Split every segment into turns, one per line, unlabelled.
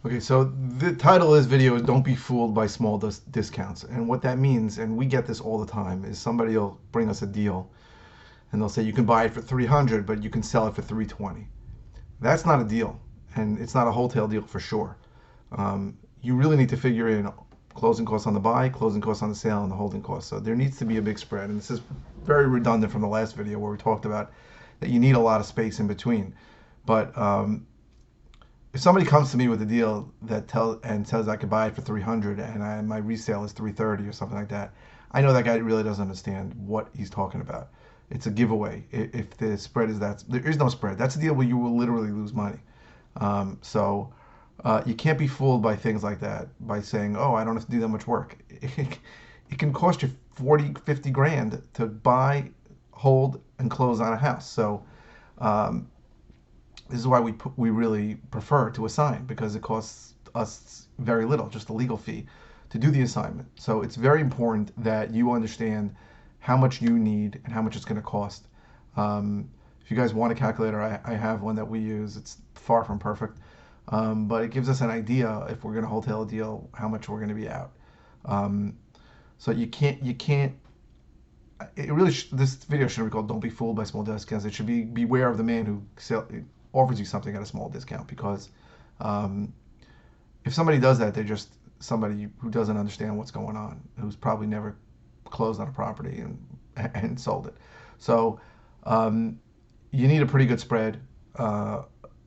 Okay, so the title of this video is "Don't Be Fooled by Small Discounts," and what that means, and we get this all the time, is somebody will bring us a deal, and they'll say you can buy it for 300, but you can sell it for 320. That's not a deal, and it's not a wholesale deal for sure. You really need to figure in closing costs on the buy, closing costs on the sale, and the holding costs. So there needs to be a big spread, and this is very redundant from the last video where we talked about that you need a lot of space in between. But if somebody comes to me with a deal that says I could buy it for 300 and my resale is 330 or something like that, I know that guy really doesn't understand what he's talking about. It's a giveaway. If the spread is that, there is no spread. That's a deal where you will literally lose money. So you can't be fooled by things like that by saying, oh, I don't have to do that much work. It can cost you 40, 50 grand to buy, hold, and close on a house. So this is why we really prefer to assign, because it costs us very little, just a legal fee to do the assignment. So it's very important that you understand how much you need and how much it's going to cost. If you guys want a calculator, I have one that we use. It's far from perfect, but it gives us an idea if we're going to wholesale a deal, how much we're going to be out. So you can't. It really this video shouldn't be called "Don't be fooled by small discounts." It should be beware of the man who offers you something at a small discount, because if somebody does that, they're just somebody who doesn't understand what's going on, who's probably never closed on a property and sold it. So you need a pretty good spread on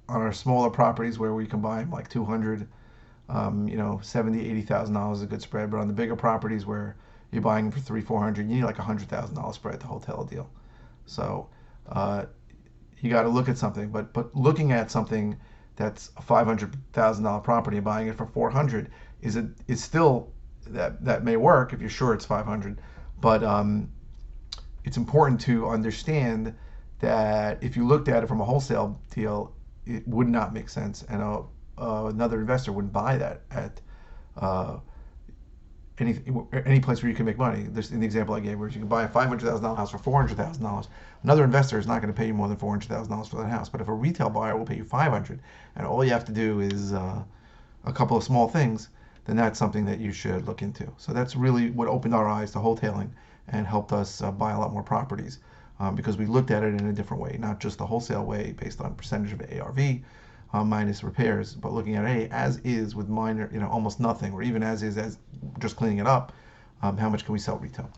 our smaller properties where we can buy them like 200, $70,000, $80,000 is a good spread. But on the bigger properties where you're buying for 300, $400, you need like $100,000 spread to wholesale a deal. So you got to look at something, but looking at something that's a $500,000 property and buying it for 400 is still that may work if you're sure it's 500, but it's important to understand that if you looked at it from a wholesale deal, it would not make sense, and another investor wouldn't buy that at any place where you can make money. There's in the example I gave, where you can buy a $500,000 house for $400,000. Another investor is not going to pay you more than $400,000 for that house. But if a retail buyer will pay you 500, and all you have to do is a couple of small things, then that's something that you should look into. So that's really what opened our eyes to wholetailing and helped us buy a lot more properties, because we looked at it in a different way, not just the wholesale way based on percentage of ARV. Minus repairs, but looking at as is with minor, almost nothing, or even as is, as just cleaning it up, how much can we sell retail?